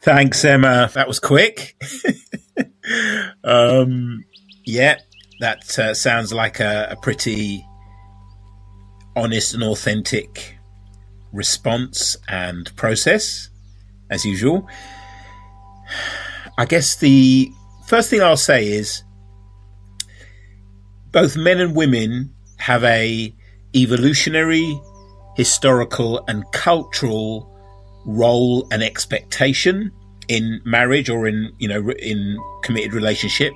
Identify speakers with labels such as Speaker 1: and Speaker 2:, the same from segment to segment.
Speaker 1: Thanks, Emma. That was quick. Yeah, that sounds like a pretty honest and authentic response and process, as usual. I guess the first thing I'll say is both men and women have a evolutionary, historical, and cultural role and expectation in marriage or in committed relationship.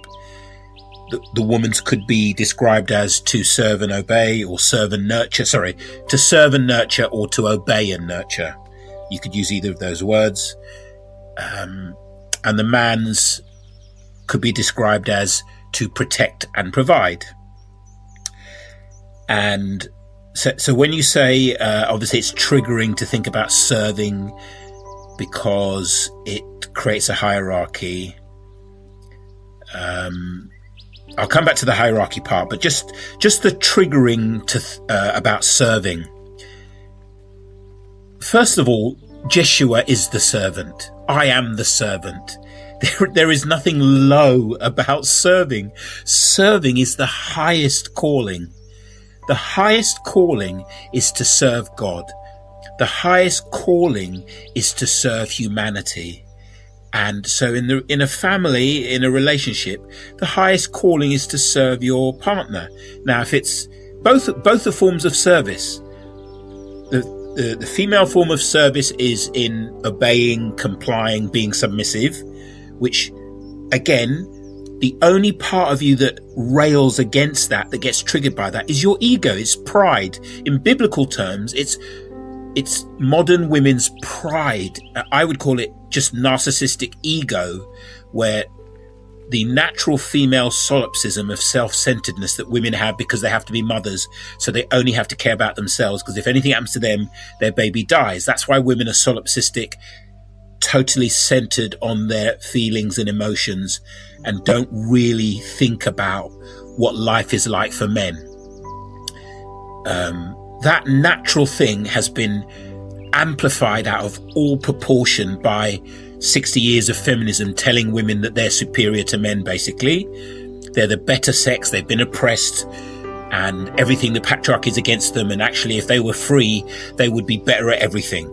Speaker 1: The woman's could be described as to serve and obey, or serve and nurture. Sorry, to serve and nurture, or to obey and nurture. You could use either of those words. And the man's could be described as to protect and provide. And so when you say, obviously it's triggering to think about serving because it creates a hierarchy. I'll come back to the hierarchy part, but just the triggering to about serving. First of all, Jeshua is the servant. I am the servant. There is nothing low about serving. Serving is the highest calling. The highest calling is to serve God. The highest calling is to serve humanity. And so in a family, in a relationship, the highest calling is to serve your partner. Now, if it's both the forms of service, the female form of service is in obeying, complying, being submissive, which again, the only part of you that rails against that gets triggered by that is your ego. It's pride. In biblical terms, it's modern women's pride. I would call it just narcissistic ego, where the natural female solipsism of self-centeredness that women have because they have to be mothers, so they only have to care about themselves, because if anything happens to them, their baby dies. That's why women are solipsistic, totally centered on their feelings and emotions, and don't really think about what life is like for men. That natural thing has been amplified out of all proportion by 60 years of feminism telling women that they're superior to men, basically. They're the better sex, they've been oppressed, and everything the patriarchy is against them, and actually if they were free, they would be better at everything.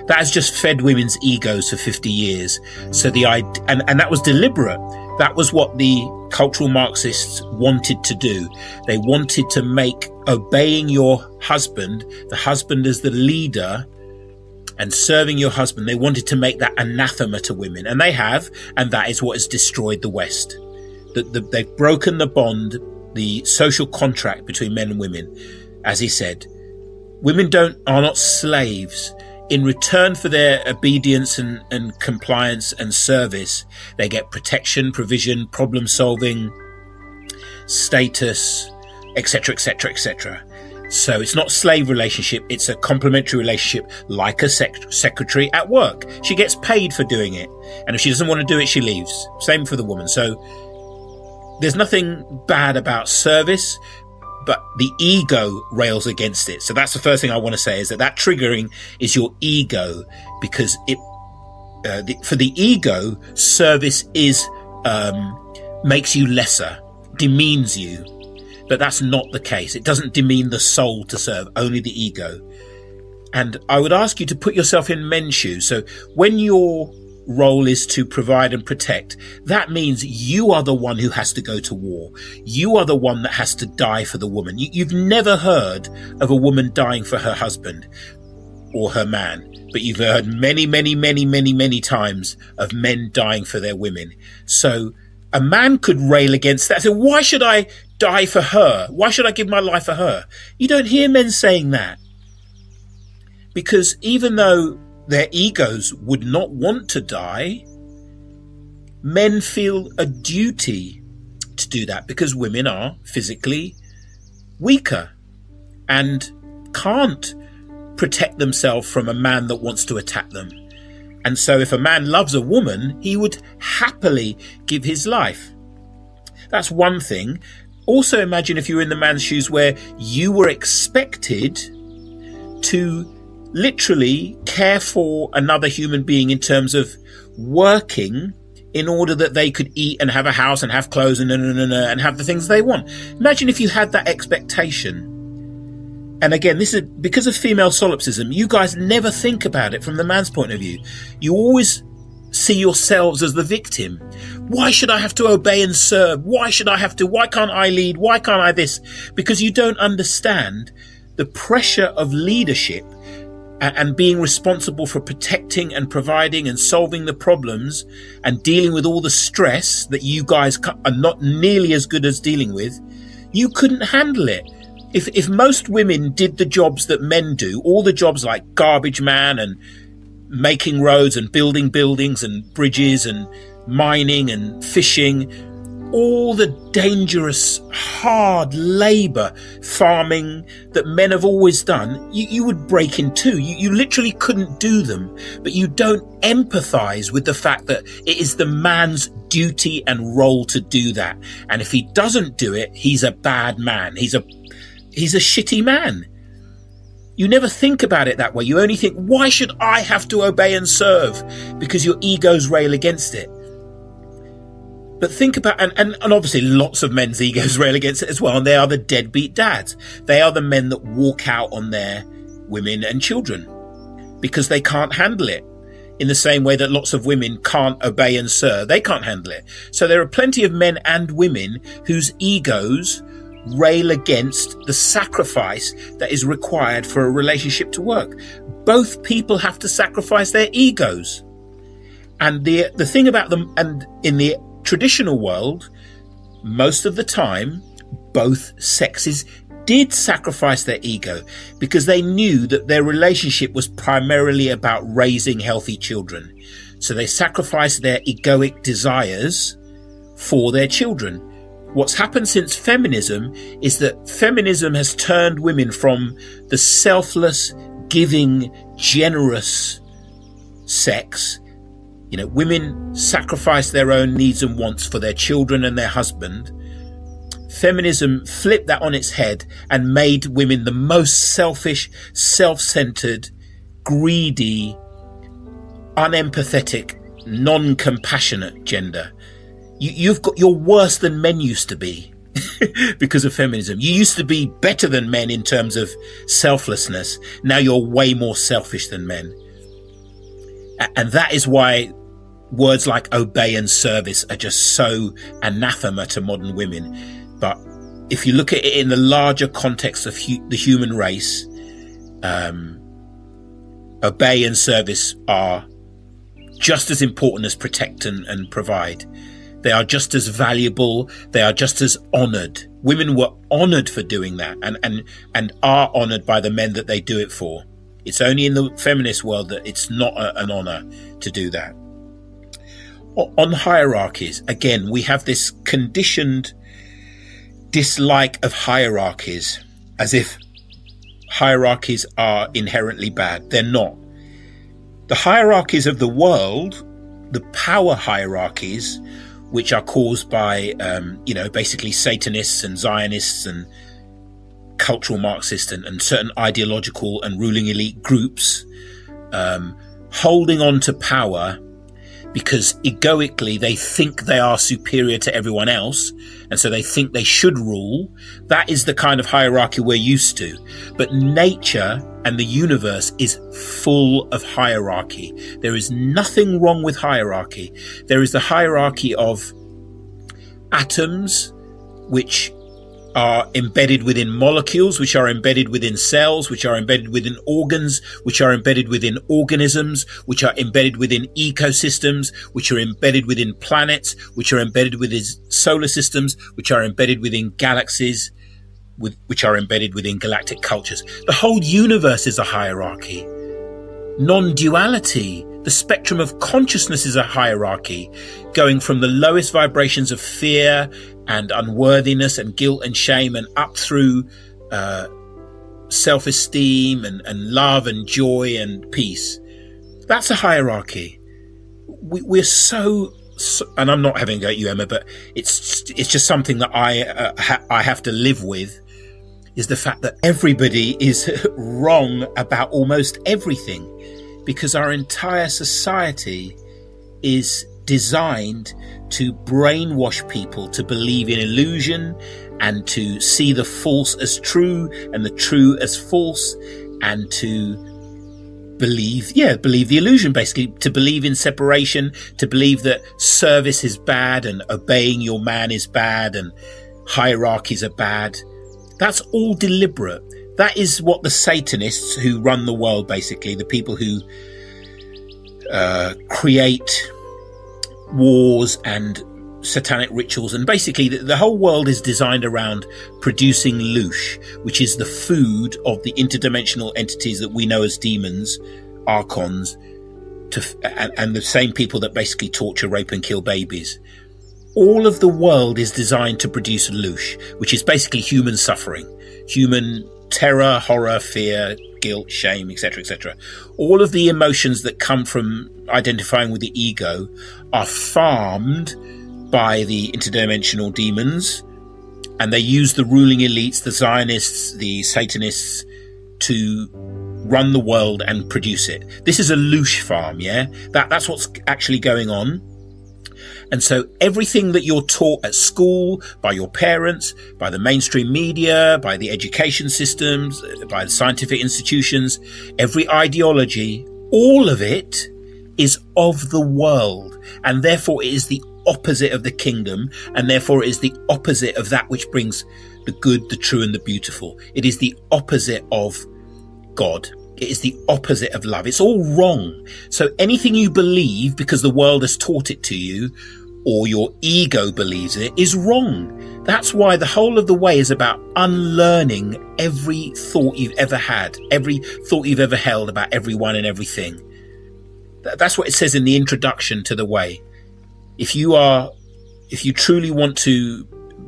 Speaker 1: That has just fed women's egos for 50 years. So and that was deliberate. That was what the cultural Marxists wanted to do. They wanted to make obeying your husband, the husband as the leader, and serving your husband, they wanted to make that anathema to women. And they have, and that is what has destroyed the West. They've broken the bond, the social contract between men and women. As he said, women are not slaves. In return for their obedience and compliance and service, they get protection, provision, problem solving, status, etc., etc., etc. So it's not a slave relationship, it's a complementary relationship, like a secretary at work. She gets paid for doing it, and if she doesn't want to do it, she leaves. Same for the woman. So there's nothing bad about service, but the ego rails against it. So that's the first thing I want to say, is that triggering is your ego, because for the ego, service makes you lesser, demeans you. But that's not the case. It doesn't demean the soul to serve, only the ego. And I would ask you to put yourself in men's shoes. So when your role is to provide and protect, that means you are the one who has to go to war. You are the one that has to die for the woman. You've never heard of a woman dying for her husband or her man, but you've heard many, many, many, many, many times of men dying for their women. So a man could rail against that. So why should I die for her? Why should I give my life for her? You don't hear men saying that. Because even though their egos would not want to die, men feel a duty to do that, because women are physically weaker and can't protect themselves from a man that wants to attack them. And so if a man loves a woman, he would happily give his life. That's one thing. Also imagine if you were in the man's shoes where you were expected to literally care for another human being in terms of working in order that they could eat and have a house and have clothes and have the things they want. Imagine if you had that expectation. And again, this is because of female solipsism. You guys never think about it from the man's point of view. You always see yourselves as the victim. Why should I have to obey and serve? Why can't I lead? Why can't I this? Because you don't understand the pressure of leadership and being responsible for protecting and providing and solving the problems and dealing with all the stress that you guys are not nearly as good as dealing with. You couldn't handle it. If most women did the jobs that men do, all the jobs like garbage man and making roads and building buildings and bridges and mining and fishing, all the dangerous, hard labour, farming that men have always done, you would break in two. You literally couldn't do them, but you don't empathise with the fact that it is the man's duty and role to do that. And if he doesn't do it, he's a bad man. He's a shitty man. You never think about it that way. You only think, why should I have to obey and serve? Because your egos rail against it. But think about, and obviously lots of men's egos rail against it as well. And they are the deadbeat dads. They are the men that walk out on their women and children because they can't handle it. In the same way that lots of women can't obey and serve, they can't handle it. So there are plenty of men and women whose egos rail against the sacrifice that is required for a relationship to work. Both people have to sacrifice their egos. And the thing about them, and in the traditional world, most of the time, both sexes did sacrifice their ego because they knew that their relationship was primarily about raising healthy children. So they sacrificed their egoic desires for their children. What's happened since feminism is that feminism has turned women from the selfless, giving, generous sex. You know, women sacrifice their own needs and wants for their children and their husband. Feminism flipped that on its head and made women the most selfish, self-centered, greedy, unempathetic, non-compassionate gender. You're worse than men used to be because of feminism. You used to be better than men in terms of selflessness. Now you're way more selfish than men. And that is why words like obey and service are just so anathema to modern women. But if you look at it in the larger context of the human race, obey and service are just as important as protect and provide. They are just as valuable. They are just as honoured. Women were honoured for doing that and are honoured by the men that they do it for. It's only in the feminist world that it's not an honour to do that. On hierarchies, again, we have this conditioned dislike of hierarchies, as if hierarchies are inherently bad. They're not. The hierarchies of the world, the power hierarchies, which are caused by, basically Satanists and Zionists and cultural Marxists and certain ideological and ruling elite groups, holding on to power because egoically they think they are superior to everyone else, and so they think they should rule. That is the kind of hierarchy we're used to. But nature and the universe is full of hierarchy. There is nothing wrong with hierarchy. There is the hierarchy of atoms, which are embedded within molecules, which are embedded within cells, which are embedded within organs, which are embedded within organisms, which are embedded within ecosystems, which are embedded within planets, which are embedded within solar systems, which are embedded within galaxies, which are embedded within galactic cultures. The whole universe is a hierarchy. Non-duality, the spectrum of consciousness, is a hierarchy, going from the lowest vibrations of fear and unworthiness and guilt and shame and up through self-esteem and love and joy and peace. That's a hierarchy. We're so, and I'm not having a go at you, Emma, but it's just something that I have to live with. is the fact that everybody is wrong about almost everything, because our entire society is designed to brainwash people to believe in illusion and to see the false as true and the true as false, and to believe the illusion, basically, to believe in separation, to believe that service is bad and obeying your man is bad and hierarchies are bad. That's all deliberate. That is what the Satanists who run the world, basically, the people who create wars and satanic rituals, and basically the whole world is designed around producing loosh, which is the food of the interdimensional entities that we know as demons, archons, and the same people that basically torture, rape and kill babies. All of the world is designed to produce loosh, which is basically human suffering, human terror, horror, fear, guilt, shame, etc., etc. All of the emotions that come from identifying with the ego are farmed by the interdimensional demons, and they use the ruling elites, the Zionists, the Satanists, to run the world and produce it. This is a loosh farm, yeah? That's what's actually going on. And so everything that you're taught at school, by your parents, by the mainstream media, by the education systems, by the scientific institutions, every ideology, all of it is of the world, and therefore it is the opposite of the kingdom, and therefore it is the opposite of that which brings the good, the true, and the beautiful. It is the opposite of God. It is the opposite of love. It's all wrong. So anything you believe because the world has taught it to you, or your ego believes it, is wrong. That's why the whole of the way is about unlearning every thought you've ever had, every thought you've ever held about everyone and everything. That's what it says in the introduction to the way. If you truly want to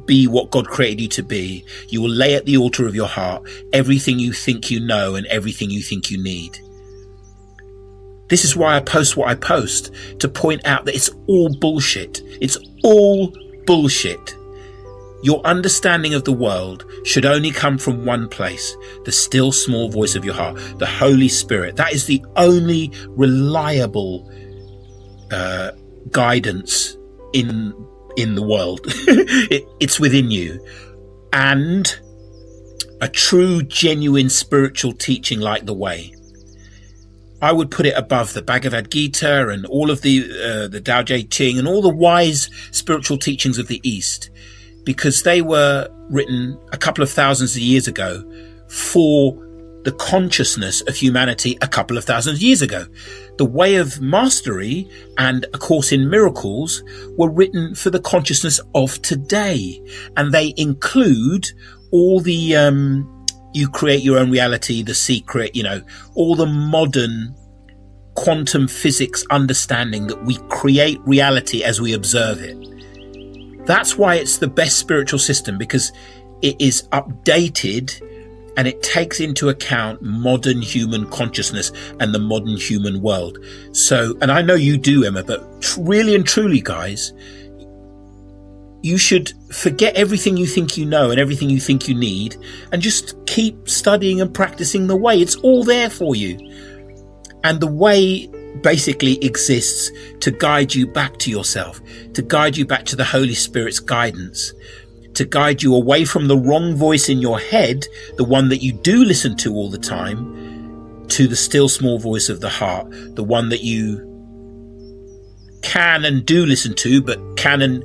Speaker 1: be what God created you to be, you will lay at the altar of your heart everything you think you know and everything you think you need. This is why I post what I post, to point out that it's all bullshit. It's all bullshit. Your understanding of the world should only come from one place, the still small voice of your heart, the Holy Spirit. That is the only reliable guidance in the world. It's within you. And a true, genuine spiritual teaching like the way, I would put it above the Bhagavad Gita and all of the Tao Te Ching and all the wise spiritual teachings of the East, because they were written a couple of thousands of years ago for the consciousness of humanity a couple of thousands of years ago. The Way of Mastery and A Course in Miracles were written for the consciousness of today, and they include all the you create your own reality, The Secret, all the modern quantum physics understanding that we create reality as we observe it. That's why it's the best spiritual system, because it is updated and it takes into account modern human consciousness and the modern human world. So, and I know you do, Emma, but really and truly, guys, you should forget everything you think you know and everything you think you need, and just keep studying and practicing the way. It's all there for you. And the way basically exists to guide you back to yourself, to guide you back to the Holy Spirit's guidance, to guide you away from the wrong voice in your head, the one that you do listen to all the time, to the still small voice of the heart, the one that you can and do listen to, but can and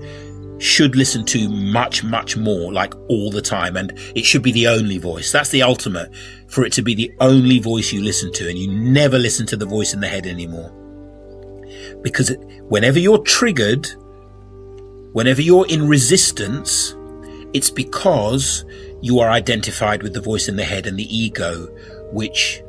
Speaker 1: should listen to much, much more, like all the time. And it should be the only voice. That's the ultimate, for it to be the only voice you listen to, and you never listen to the voice in the head anymore. Because whenever you're triggered, whenever you're in resistance, it's because you are identified with the voice in the head and the ego, which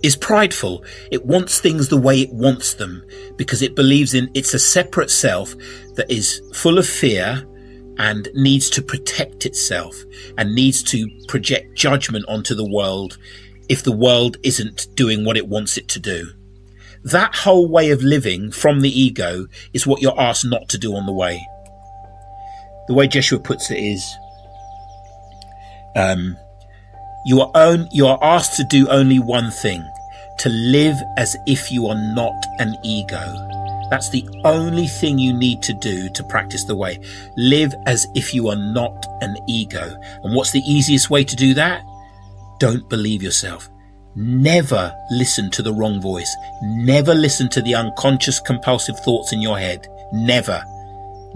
Speaker 1: is prideful. It wants things the way it wants them, because it believes it's a separate self that is full of fear and needs to protect itself and needs to project judgment onto the world if the world isn't doing what it wants it to do. That whole way of living from the ego is what you're asked not to do on the way. The way Jeshua puts it is, You are asked to do only one thing: to live as if you are not an ego. That's the only thing you need to do to practice the way. Live as if you are not an ego. And what's the easiest way to do that? Don't believe yourself. Never listen to the wrong voice. Never listen to the unconscious compulsive thoughts in your head. Never.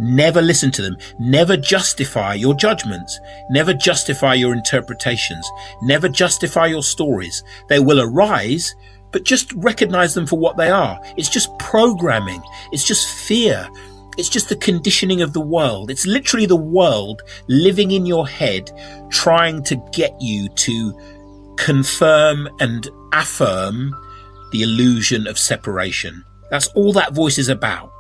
Speaker 1: Never listen to them. Never justify your judgments. Never justify your interpretations. Never justify your stories. They will arise, but just recognize them for what they are. It's just programming. It's just fear. It's just the conditioning of the world. It's literally the world living in your head, trying to get you to confirm and affirm the illusion of separation. That's all that voice is about.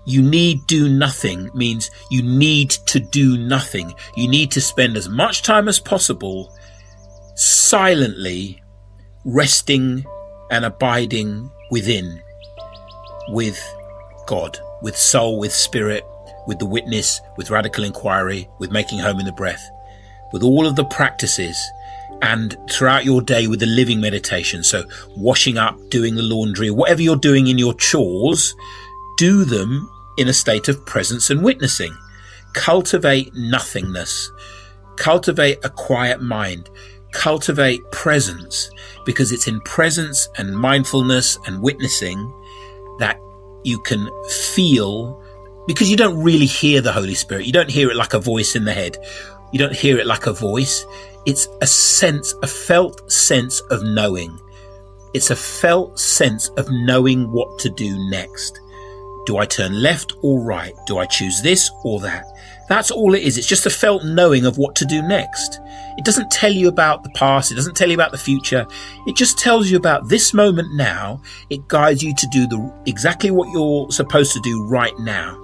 Speaker 1: You need do nothing means you need to do nothing. You need to spend as much time as possible silently resting and abiding within, with God, with soul, with spirit, with the witness, with radical inquiry, with making home in the breath, with all of the practices, and throughout your day with the living meditation. So washing up, doing the laundry, whatever you're doing in your chores, do them in a state of presence and witnessing. Cultivate nothingness. Cultivate a quiet mind. Cultivate presence, because it's in presence and mindfulness and witnessing that you can feel, because you don't really hear the Holy Spirit. You don't hear it like a voice in the head. You don't hear it like a voice. It's a sense, a felt sense of knowing. It's a felt sense of knowing what to do next. Do I turn left or right? Do I choose this or that? That's all it is. It's just a felt knowing of what to do next. It doesn't tell you about the past. It doesn't tell you about the future. It just tells you about this moment now. It guides you to do exactly what you're supposed to do right now.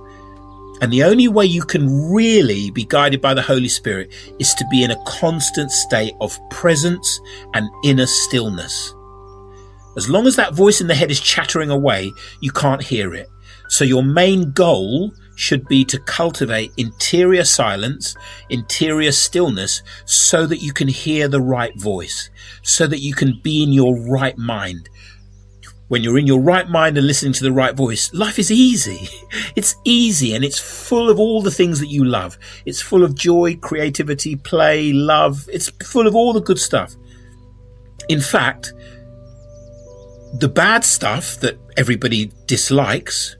Speaker 1: And the only way you can really be guided by the Holy Spirit is to be in a constant state of presence and inner stillness. As long as that voice in the head is chattering away, you can't hear it. So your main goal should be to cultivate interior silence, interior stillness, so that you can hear the right voice, so that you can be in your right mind. When you're in your right mind and listening to the right voice, life is easy. It's easy, and it's full of all the things that you love. It's full of joy, creativity, play, love. It's full of all the good stuff. In fact, the bad stuff that everybody dislikes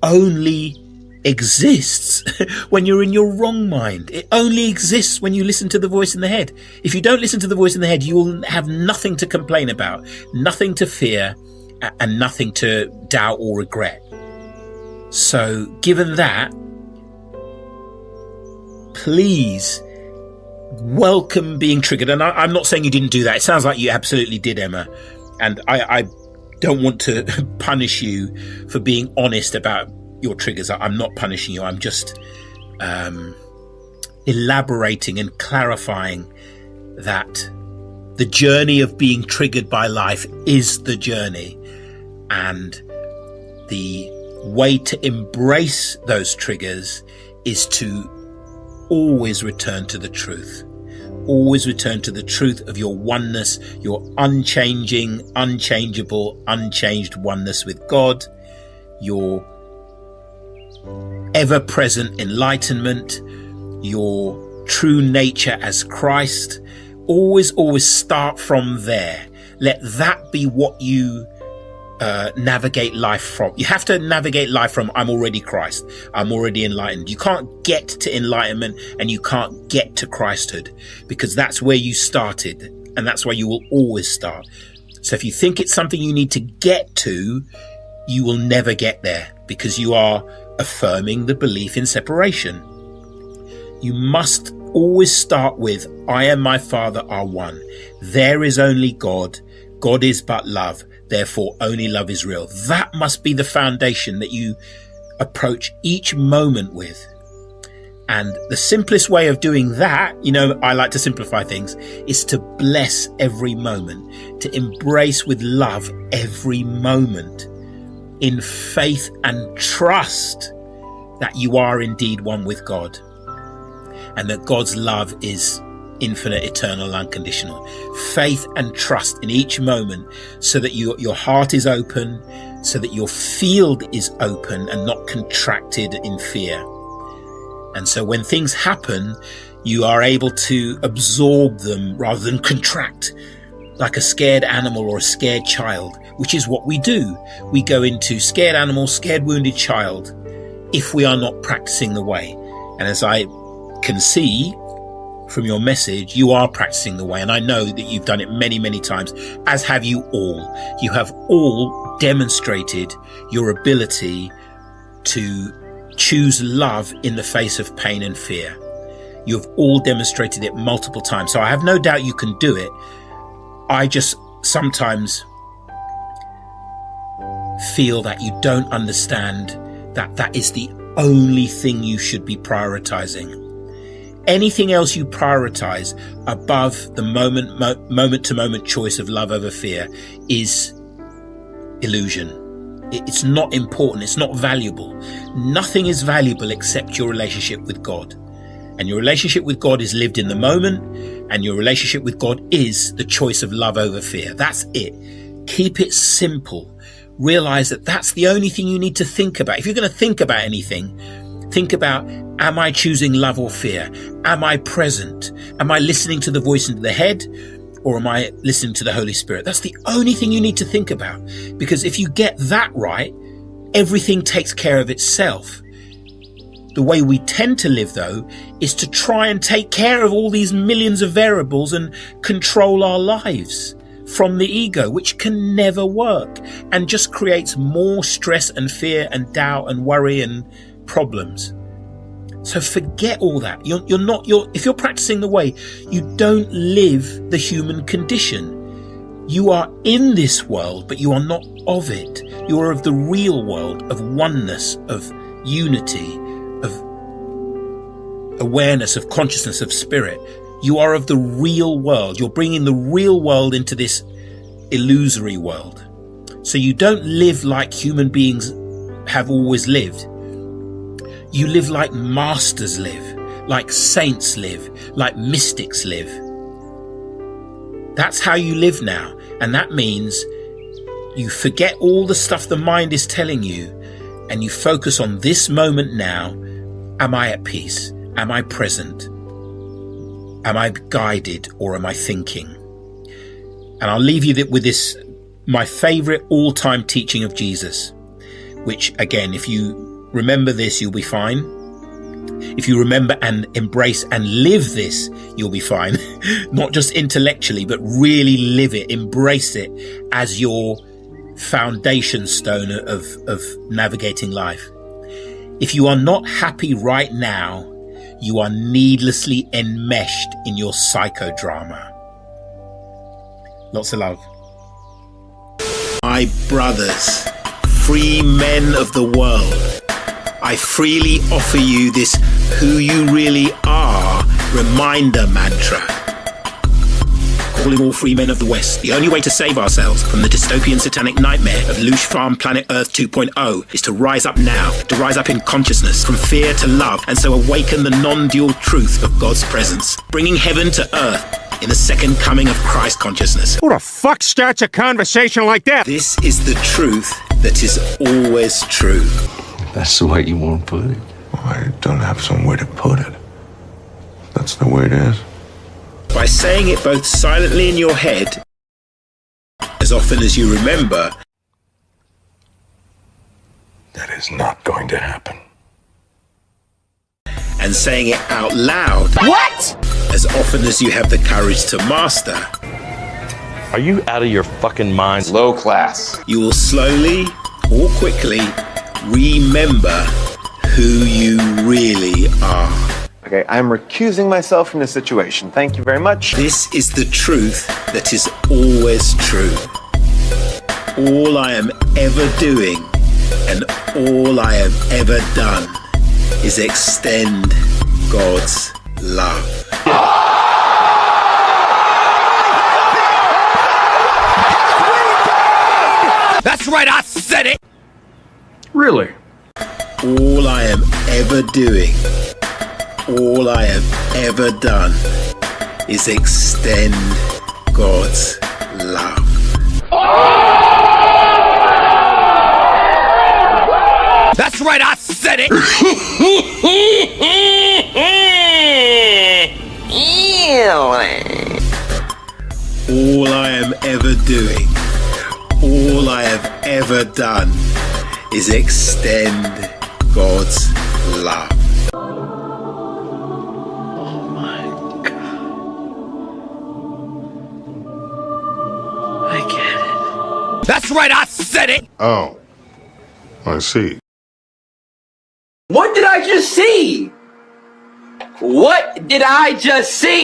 Speaker 1: only exists when you're in your wrong mind. It only exists when you listen to the voice in the head. If you don't listen to the voice in the head, you will have nothing to complain about, nothing to fear, and nothing to doubt or regret. So given that, please welcome being triggered. And I'm not saying you didn't do that. It sounds like you absolutely did, Emma. And I don't want to punish you for being honest about your triggers. I'm not punishing you. I'm just elaborating and clarifying that the journey of being triggered by life is the journey, and the way to embrace those triggers is to always return to the truth. Always return to the truth of your oneness, your unchanging, unchangeable, unchanged oneness with God, your ever-present enlightenment, your true nature as Christ. Always start from there. Let that be what you navigate life from. You have to navigate life from, I'm already Christ. I'm already enlightened. You can't get to enlightenment and you can't get to Christhood, because that's where you started, and that's where you will always start. So if you think it's something you need to get to, you will never get there, because you are affirming the belief in separation. You must always start with, I and my Father are one. There is only God. God is but love. Therefore, only love is real. That must be the foundation that you approach each moment with. And the simplest way of doing that, I like to simplify things, is to bless every moment, to embrace with love every moment, in faith and trust that you are indeed one with God. and that God's love is infinite, eternal, unconditional. Faith and trust in each moment, so that your heart is open, so that your field is open and not contracted in fear. And so when things happen, you are able to absorb them rather than contract like a scared animal or a scared child, which is what we do. We go into scared animal, scared wounded child, if we are not practicing the way. And as I can see from your message, you are practicing the way. And I know that you've done it many, many times, as have you all. You have all demonstrated your ability to choose love in the face of pain and fear. You've all demonstrated it multiple times. So I have no doubt you can do it. I just sometimes feel that you don't understand that that is the only thing you should be prioritizing. Anything else you prioritize above the moment-to-moment choice of love over fear is illusion. It's not important. It's not valuable. Nothing is valuable except your relationship with God. And your relationship with God is lived in the moment, and your relationship with God is the choice of love over fear. That's it. Keep it simple. Realize that that's the only thing you need to think about. If you're going to think about anything, think about, am I choosing love or fear? Am I present? Am I listening to the voice in the head, or am I listening to the Holy Spirit? That's the only thing you need to think about. Because if you get that right, everything takes care of itself. The way we tend to live, though, is to try and take care of all these millions of variables and control our lives from the ego, which can never work and just creates more stress and fear and doubt and worry and problems. So forget all that. If you're practicing the way, you don't live the human condition. You are in this world, but you are not of it. You are of the real world, of oneness, of unity, of awareness, of consciousness, of spirit. You are of the real world. You're bringing the real world into this illusory world. So you don't live like human beings have always lived. You live like masters live, like saints live, like mystics live. That's how you live now. And that means you forget all the stuff the mind is telling you, and you focus on this moment now. Am I at peace? Am I present? Am I guided, or am I thinking? And I'll leave you with this, my favorite all-time teaching of Jesus, which again, if you remember this, you'll be fine. If you remember and embrace and live this, you'll be fine. Not just intellectually, but really live it, embrace it as your foundation stone of navigating life. If you are not happy right now, you are needlessly enmeshed in your psychodrama. Lots of love. My brothers, free men of the world, I freely offer you this who you really are reminder mantra. Calling all free men of the West, the only way to save ourselves from the dystopian satanic nightmare of Loosh Farm Planet Earth 2.0 is to rise up now, to rise up in consciousness, from fear to love, and so awaken the non-dual truth of God's presence, bringing heaven to earth in the second coming of Christ consciousness.
Speaker 2: Who the fuck starts a conversation like that?
Speaker 1: This is the truth that is always true.
Speaker 3: That's the way you want to put it.
Speaker 4: Well, I don't have some way to put it. That's the way it is.
Speaker 1: By saying it both silently in your head, as often as you remember,
Speaker 4: That is not going to happen.
Speaker 1: and saying it out loud,
Speaker 2: What?
Speaker 1: as often as you have the courage to master,
Speaker 5: Are you out of your fucking mind?
Speaker 3: Low class.
Speaker 1: you will slowly or quickly remember who you really are.
Speaker 6: Okay, I'm recusing myself from this situation. Thank you very much.
Speaker 1: This is the truth that is always true. All I am ever doing and all I have ever done is extend God's love.
Speaker 2: That's right, I said it!
Speaker 4: Really?
Speaker 1: All I am ever doing All I have ever done is extend God's love.
Speaker 2: That's right, I said it!
Speaker 1: All I am ever doing, all I have ever done is extend God's love.
Speaker 3: Oh my God. I get it.
Speaker 2: That's right, I said it!
Speaker 4: Oh, I see.
Speaker 7: What did I just see? What did I just see?